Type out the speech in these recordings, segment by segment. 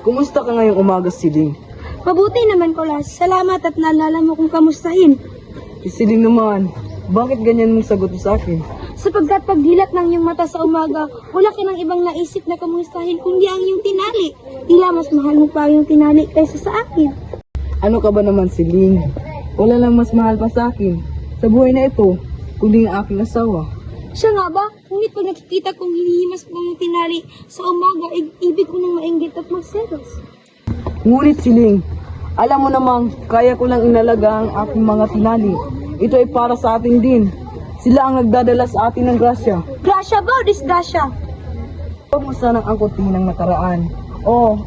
Kumusta ka ngayong umaga, Siling? Mabuti naman, Kulas. Salamat at naalala mo kung kamustahin. Siling naman, bakit ganyan mong sagot sa akin? Sapagkat pagdilat ng iyong mata sa umaga, wala ka ng ibang naisip na kamustahin kundi ang iyong tinali. Tila mas mahal mo pa yung tinali kaysa sa akin. Ano ka ba naman, Siling? Wala lang mas mahal pa sa akin sa buhay na ito, kundi ang aking asawa. Siya nga ba? Ngunit pag nakikita kong hinihimas mo yung tinali sa umaga, ibig ko nang mainggit at magselos. Ngunit, Siling, alam mo namang kaya ko lang inalaga ang aking mga tinali. Ito ay para sa atin din. Sila ang nagdadala sa atin ng grasya. Grasya ba o disgrasya? Huwag mo sanang angkutin ng nakaraan.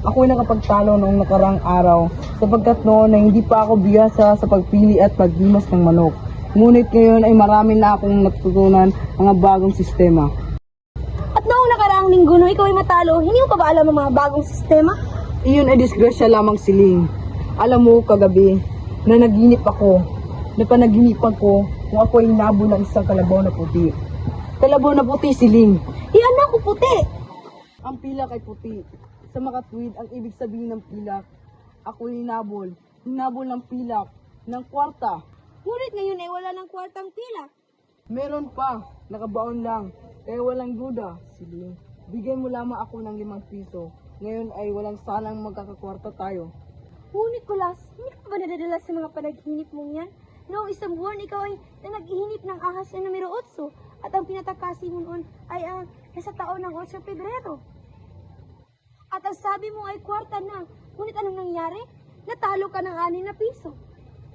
Ako'y nakapagtalo noong nakaraang araw sapagkat noon ay hindi pa ako biyasa sa pagpili at paghimas ng manok. Ngunit ngayon ay marami na akong natutunan mga bagong sistema. At noong nakaraang linggo nung ikaw ay matalo, hindi mo pa ba alam ang mga bagong sistema? Iyon ay disgrasya lamang, Siling. Alam mo, kagabi, na napanaginip ko kung ako ay hinabol ng isang kalabaw na puti. Kalabaw na puti, Siling. Iyan ako puti. Ang pilak ay puti. Sa makatwid, ang ibig sabihin ng pilak, ako ay hinabol. Hinabol ng pilak, ng kwarta. Ngunit ngayon ay wala ng kwartang pilak. Meron pa, nakabaon lang. Kaya walang duda, Siling. Bigyan mo lamang ako ng 5 piso. Ngayon ay walang sanang magkakakwarta tayo. Ngunit Kulas, hindi ka ba nadadala sa mga panaginip mong yan? Noong isang buwan, ikaw ay nanaginip ng ahas na numero 8 at ang pinatakasi mo noon ay ang sa taon ng 8 Pebrero. At ang sabi mo ay kwarta na. Ngunit anong nangyari? Natalo ka ng 6 na piso.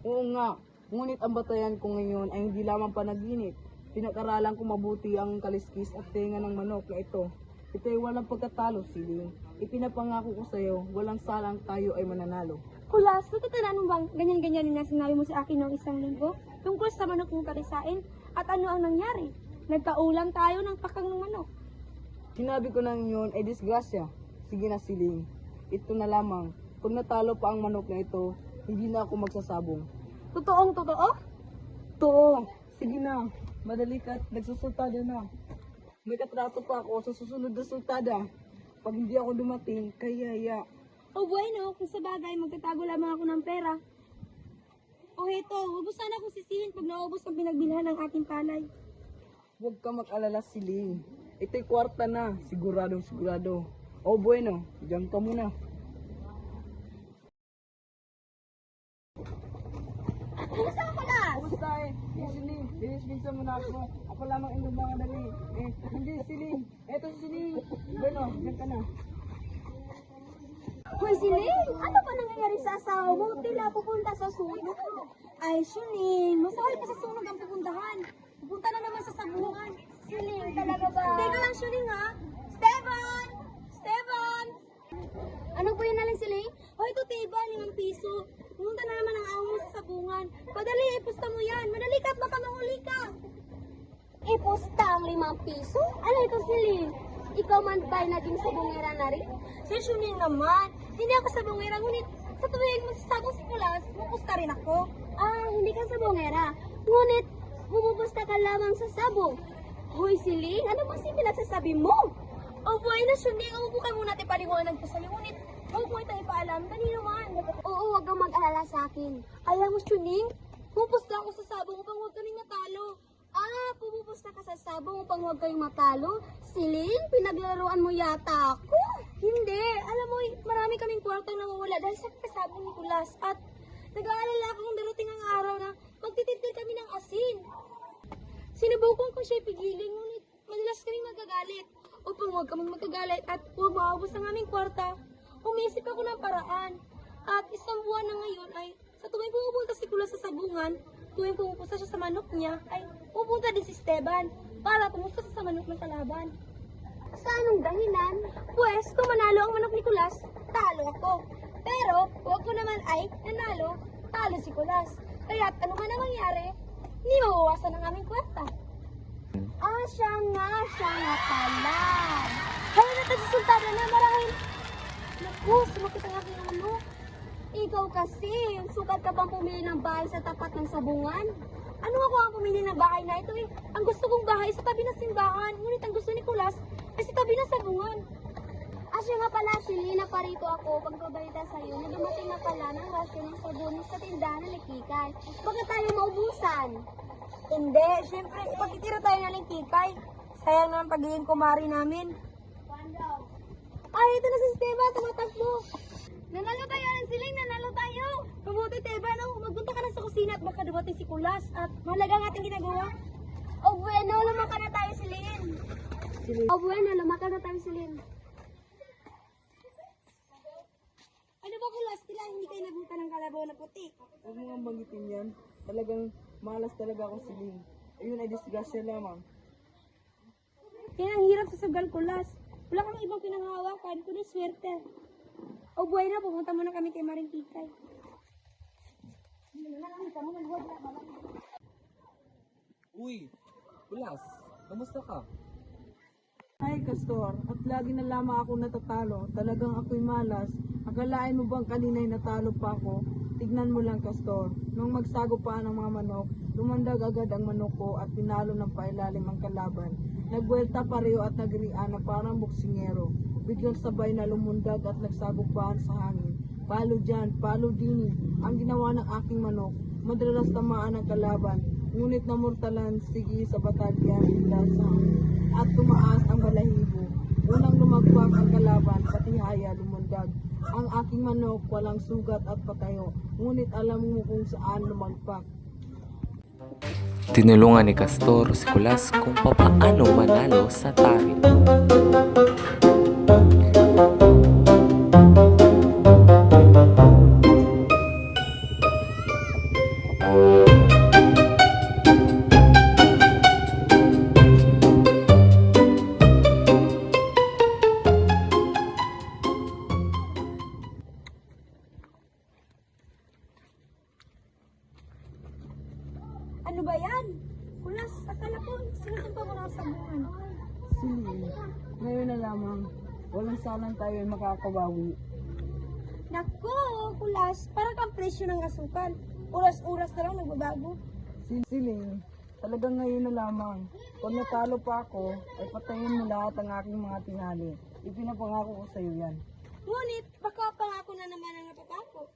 Oo nga, ngunit ang batayan ko ngayon ay hindi lamang panaginip. Pinag-aralan ko mabuti ang kaliskis at tenga ng manok na ito. Ito ay walang pagkatalo, Siling. Ipinapangako ko sa iyo, walang salang tayo ay mananalo. Kulas, natatandaan mo bang ganyan-ganyan na sinabi mo sa akin noong isang linggo? Tungkol sa manok mong karisain? At ano ang nangyari? Nagkaulam tayo ng pakang ng manok. Sinabi ko na ngayon ay disgrasya. Sige na, Siling. Ito na lamang. Kung natalo pa ang manok na ito, hindi na ako magsasabong. Totoong totoo? Totoo. Sige na. Madali ka at nagsusultada na. May katrato pa ako sa susunod na sultada. Pag hindi ako dumating, kaya. O bueno, kung sa bagay, magtatago lamang ako ng pera. O heto, huwag mo sana akong sisihin pag naubos ang pinagbilhan ng aking palay. Huwag ka mag-alala, Siling. Ito'y kwarta na. Siguradong sigurado. O bueno, diyan ka muna. Kumusta ka pala? Kumusta eh? Siling, binis-binsa muna ako. Ako lamang inyong mga dali. Hindi, Siling. Eto si Siling. Bueno, diyan ka na. Hoy Siling, ano ba nangyayari sa asawa mo? Tila pupunta sa sunog. Ay, Siling, masahal pa sa sunog ang pupuntahan. Pupunta na naman sa sabungan. Siling, talaga ba? Teka lang, Siling ha? Stevan! Stevan! Ano po yun nalang, Siling? Hoy, ito tiba, 5 piso. Pumunta na naman ang amo mo sa sabungan. Padali, ipusta mo yan. Madali ka at baka mahuli ka. Ipusta ang 5 piso? Ano ito, Siling? Ikaw man ba'y naging sabungera na rin? Si Siling naman. Hindi ako sabungera, ngunit sa tuwing masasabong si Kulas, pupusta rin ako. Ah, hindi ka sabungera. Ngunit, pumupusta ka lamang sa sabong. Hoy, Siling, ano ba si pinagsasabi mo? Oh boy, na Siling, umupo ka muna at ipaliwanag ko sa'yo. Ngunit, huwag mo ito ipaalam. Dali naman. Oo, huwag kang mag-alala sa akin. Alam mo, Siling, pupusta ako sa sabong upang huwag ka rin natalo. Ah, pumupusta ka sa sabong upang huwag kayong matalo? Siling, pinaglaruan mo yata ako. Hindi. Alam mo, marami kaming kwartang nawawala dahil sa kasabong ni Kulas. At nag-aalala ako kung darating ang araw na magtitintil kami ng asin. Sinubukan ko siya pigilin, ngunit madalas kaming magagalit. Upang huwag kaming magagalit at huwag maubos ang aming kwarta, umisip ako ng paraan. At isang buwan na ngayon ay sa tuwing pumupunta si Kulas sa sabungan, tuwing pumupunta siya sa manok niya, ay pupunta din si Esteban para pumusta sa manok ng kalaban. Sa anong dahilan? Pwes, kung manalo ang manok ni Kulas, talo ako. Pero, huwag ko naman ay nanalo, talo si Kulas. Kaya't ano man ang mangyari, hindi mawawasan ang aming kwarta. Ah, siya nga pala. Kaya natagsusultada na marahil. Naku, sumakit ang aking manok. Ikaw kasi, sukat ka bang pumili ng bahay sa tapat ng sabungan? Ano ako ang pumili ng bahay na ito eh? Ang gusto kong bahay sa tabi ng simbahan, ngunit ang gusto ni Kulas ay sa tabi ng sabungan. Asya nga pala, Silina, parito ako pagbabalita sa'yo na dumating na pala ng rasyon ng sabon sa tindahan ng Likikay. Bakit tayo maubusan? Hindi, syempre, ipagkitira tayo na ng Kikay. Sayang naman pagiging kumari namin. Ay, ito na si Esteban, tumatakbo. Nanalo tayo ng Siling, nanalo tayo! Mabuti, Esteban, magpunta ka na sa kusina at baka dumating si Kulas at mahalaga ang ating ginagawa. O bueno, lumakan na tayo, Silin! O bueno, lumakan na tayo, Silin. Ano ba, Kulas? Tila hindi kayo nabuta ng kalabaw na puti. Huwag mo nga banggitin yan. Talagang malas talaga ako siling. Ayun ay disgrasya lamang. Kaya ang hirap sa sugal, Kulas. Wala kang ibang pinanghahawakan, kundi swerte. O buhay na, pumunta muna kami kay Maring Kikay. Uy, Kulas, kamusta ka? Ay, Castor, at lagi na lamang ako natatalo. Talagang ako'y malas. Akalain mo bang kanina'y natalo pa ako? Tignan mo lang, Castor. Nung magsago pa ng mga manok, lumandag agad ang manok ko at pinalo ng pailalim ang kalaban. Nagbuelta pareho at nagrian na parang boksingero. Biglang sabay na lumundag at nagsagupaan sa hangin. Palo dyan, palo dini. Ang ginawa ng aking manok, madalas tamaan ang kalaban. Ngunit namurtalan sige sa batalyan at tumaas ang balahibo. Unang lumagpak ang kalaban, pati haya lumundag. Ang aking manok walang sugat at patayo. Ngunit alam mo kung saan lumagpak. Tinulungan ni Castor si Kulas kung papaano manalo sa tari. Ano ba yan? Kulas, akala ko, sinasumpa mo na sa sabungan. Siling, ngayon na lamang. Walang salang tayo ay makakabawi. Naku, Kulas, parang kang presyo ng asukal. Oras-oras na lang nagbabago. Siling, talagang ngayon na lamang. Pag natalo pa ako, ay patayin mo lahat ang aking mga tinali. Ipinapangako ko sa iyo yan. Ngunit, baka pangako na naman ang napapako.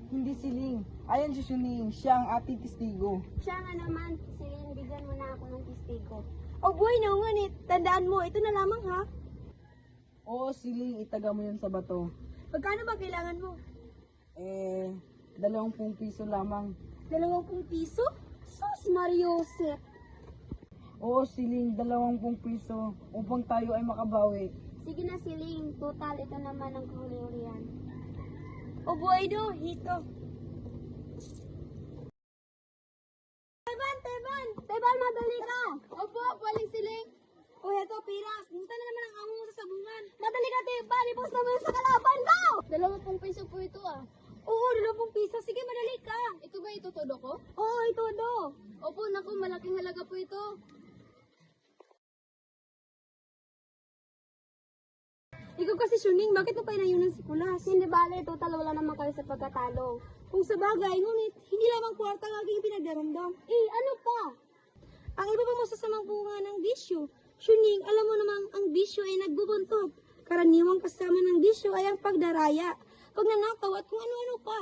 Hindi siling. Ayan si Shuning, siya ang ating testigo. Siya nga naman, Silin, bigyan mo na ako ng testigo. O buhay na, ngunit, tandaan mo, ito na lamang ha. Oo, siling, itaga mo yun sa bato. Magkano ba kailangan mo? 20 piso lamang. 20 piso? Sus, Mariosep. Oo, siling, 20 piso upang tayo ay makabawi. Sige na, Siling, total, ito naman ang kahuli-hulihan. O buhay do, hito. Teban, madali ka! Opo, paling Siling. O heto, Piras, punta na naman ang amo mo sa sabungan. Madali ka, Teban, ipos naman sa kalaban ko! 20 peso po ito Oo, 20 piso. Sige, madali ka. Ito ba ito todo ko? Oo, ito do. Opo, naku, malaking halaga po ito. Ikaw kasi, Shuning, bakit mo pa inayunan si Kulas? Hindi bale, total wala naman kayo sa pagkatalo. Kung sa bagay, ngunit, hindi lamang kwarta ang aking pinagdaramdam. Ano pa? Ang iba pa masasamang bunga ng bisyo. Shuning, alam mo namang ang bisyo ay nagbubuntot. Karaniwang kasama ng bisyo ay ang pagdaraya, pagnanakaw at kung ano-ano pa.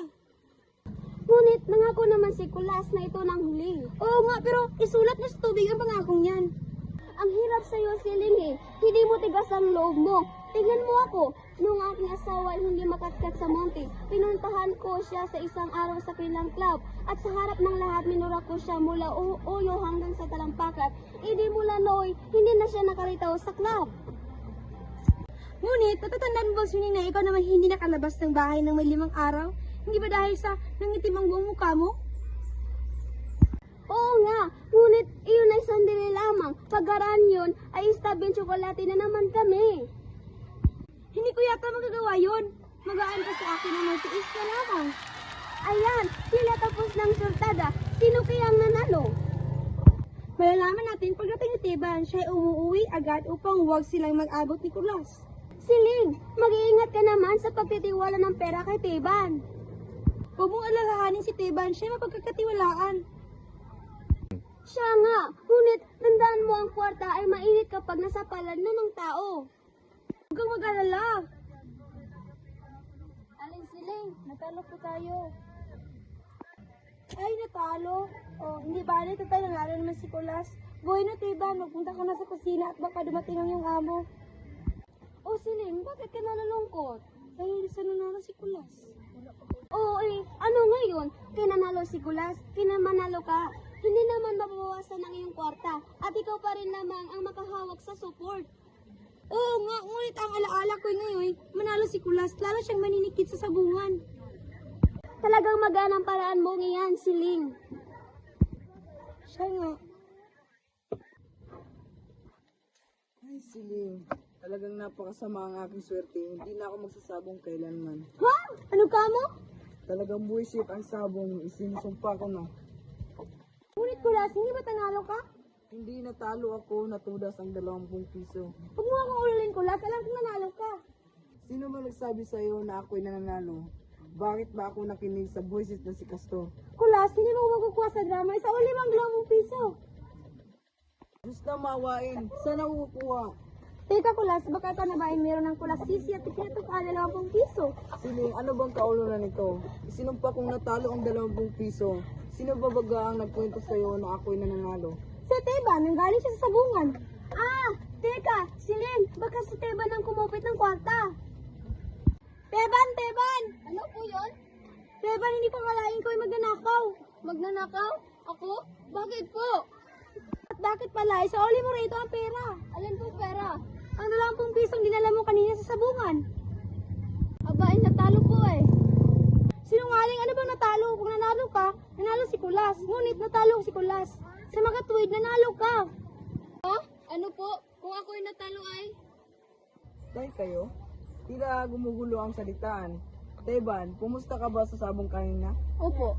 Ngunit nangako naman si Kulas na ito nang huli. Oo nga, pero isulat niya sa tubig ang pangakong yan. Ang hirap sa'yo, Siling Hindi mo tigas ang loob mo. Tingnan mo ako. Nung aking asawa ay hindi makatkat sa monte, pinuntahan ko siya sa isang araw sa kanilang club. At sa harap ng lahat, minura ko siya mula uyo hanggang sa talampakat. Hindi mula noy, hindi na siya nakaritaw sa club. Ngunit, natatandaan mo ba, Shuning, na ikaw naman hindi nakalabas ng bahay ng may 5 araw? Hindi ba dahil sa nangitim ang buong mukha mo? Oo nga, ngunit iyon ay sandali lamang. Pagkaraan yun, ay istabing tsokolate na naman kami. Hindi ko yata magagawa yun. Magaan ka sa akin na magtiis ka lamang. Ayan, sila tapos ng sultada. Sino kayang nanalo? Malalaman natin pagdating ni Teban, siya ay umuwi agad upang huwag silang mag-abot ni Kulas. Siling, mag-iingat ka naman sa pagtitiwala ng pera kay Teban. Huwag mong alalahanin si Teban, siya ay mapagkakatiwalaan. Siya nga, ngunit tandaan mo ang kwarta ay mainit kapag nasa palad na ng tao. Huwag kang mag-alala. Aling Siling, natalo po tayo. Ay, natalo? Oh, hindi ba? Tayo nanalo naman si Kulas. Buhay na tiba, magpunta ka na sa kusina at baka dumating ang iyong amo. Oh, Siling, bakit ka nalulungkot? Dahil sa nanalo si Kulas. Oo ano ngayon? Kinanalo si Kulas, kinamanalo ka. Hindi naman mababawasan ang iyong kwarta. At ikaw pa rin lamang ang makahawak sa support. Oo nga, ngunit ang alaala ko ngayon, manalo si Kulas, lalo siyang maninikit sa sabungan. Talagang maganang paraan mo ngayon, Siling. Siya nga. Ay, Siling. Talagang napakasama ang aking swerte. Hindi na ako magsasabong kailanman. Ha? Ano ka mo? Talagang buwisit ang sabong. Isinusumpa ko na. Ngunit Kulas, hindi ba tanalo ka? Hindi natalo ako, natudas ang 20 piso. Huwag mo akong ululin Kulas, alam kong nanalo ka. Sino man nagsabi sa'yo na ako'y nananalo? Bakit ba ako nakinig sa buwisit na si Castor? Kulas, hindi mo makukuha sa drama, isa o 5 piso. Diyos na mawain. Saan ako kukuha? Teka Kulas, baka ito na ba ay meron ng Kulas sisi at ikiyato ka 20 piso? Siling, ano bang kaulunan nito? Isinumpa kong natalo ang 20 piso. Sino ba baga ang nagkwento sa'yo na ako'y nananalo? Sa Teba, nanggaling siya sa sabungan. Ah, teka, Siling, baka si Teban ang kumupit ng kwarta. Teban, Teban! Ano po yun? Teban, hindi ko malain ko ay magnanakaw. Magnanakaw? Ako? Bakit po? At bakit pala? Isauli mo rito ang pera. Alin po pera? Ang 20 pisong dinala mo kanina sa sabungan. Aba, natalo po eh. Sinungaling, ano bang natalo? Kung nanalo ka, nanalo si Kulas. Ngunit natalo si Kulas. Sa makatuwid, nanalo ka. Ha? Ano po? Kung ako'y natalo ay? Dahil kayo, tila gumugulo ang salitaan. Teban, kumusta ka ba sa sabong kanina? Opo.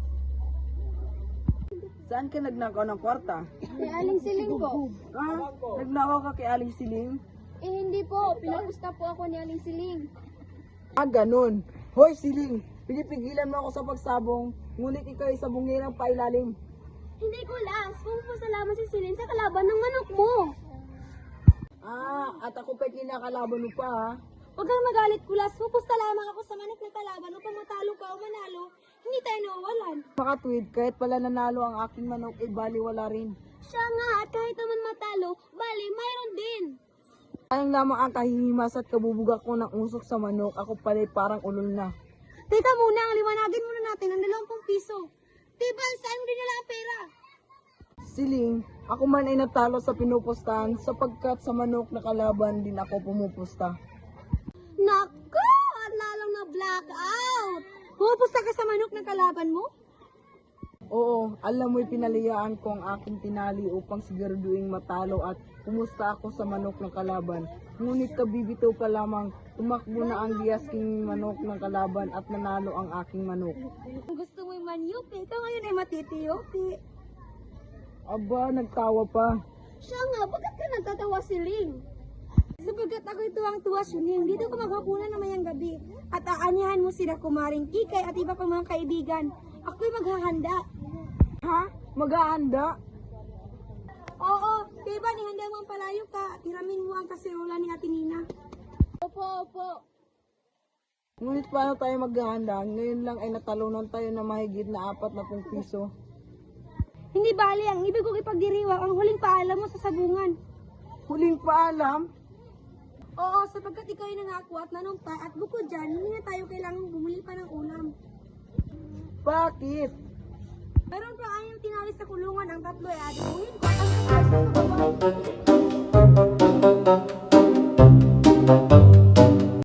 Saan ka nagnakaw ng kwarta? Kay Aling Siling po. Ah, nagnakaw ka kay Aling Siling? Eh hindi po, pinapusta po ako ni Aling Siling. Ah, ganun. Hoy, Siling, pinipigilan mo ako sa pagsabong, ngunit ikaw ay sabongirang pailalim. Hindi ko las, kung po salamat si Siling sa kalaban ng manok mo. Ah, at ako pa'y kinakalaban mo pa, ha? Huwag kang magalit, Kulas. Pupusta lamang ako sa manok na kalaban upang matalo ka o manalo. Hindi tayo nawawalan. Makatwid, kahit pala nanalo ang aking manok, ay baliwala rin. Siya nga, at kahit naman matalo, bali, mayroon din. Sayang lamang ang kahihimas at kabubugak ko ng usok sa manok, ako pala'y parang ulol na. Teka muna, liwanagin muna natin ang 20 piso. Teban, saan mo dinala ang pera? Siling, ako man ay natalo sa pinupustahan sapagkat sa manok na kalaban din ako pumupusta. Naku! At lalong na blackout! Pupusta ka sa manok ng kalaban mo? Oo, alam mo'y pinaliyaan ko ang aking tinali upang siguraduing matalo at pumusta ako sa manok ng kalaban. Ngunit kabibitaw pa lamang, tumakbo na ang diyasking manok ng kalaban at nanalo ang aking manok. Kung gusto mo'y manyupi, ikaw ngayon ay matitiyupi. Aba, nagtawa pa. Siya nga, bakit ka nagtatawa, Siling? Sapagkat ako'y tuwang-tuwa, Siling. Dito ko maghapunan na mayang gabi. At aanyahan mo sila kumaring Kikay at iba pang mga kaibigan. Ako'y maghahanda. Ha? Maghahanda? Oo, diba, nihanda mo ang palayo ka at hiramin mo ang kaserola ni Ate Nina. Opo. Ngunit paano tayo maghahanda? Ngayon lang ay natalunan tayo na mahigit na 40 piso. Hindi bali, ang ibig kong ipagdiriwang ang huling paalam mo sa sabungan. Huling paalam? Oo, sapagkat ikaw ay nangako at nanumpa at bukod dyan, hindi na tayo kailangang bumili pa ng ulam. Bakit? Meron pa ayaw tinalis sa kulungan ang tatlo ay adibuhin ko at ang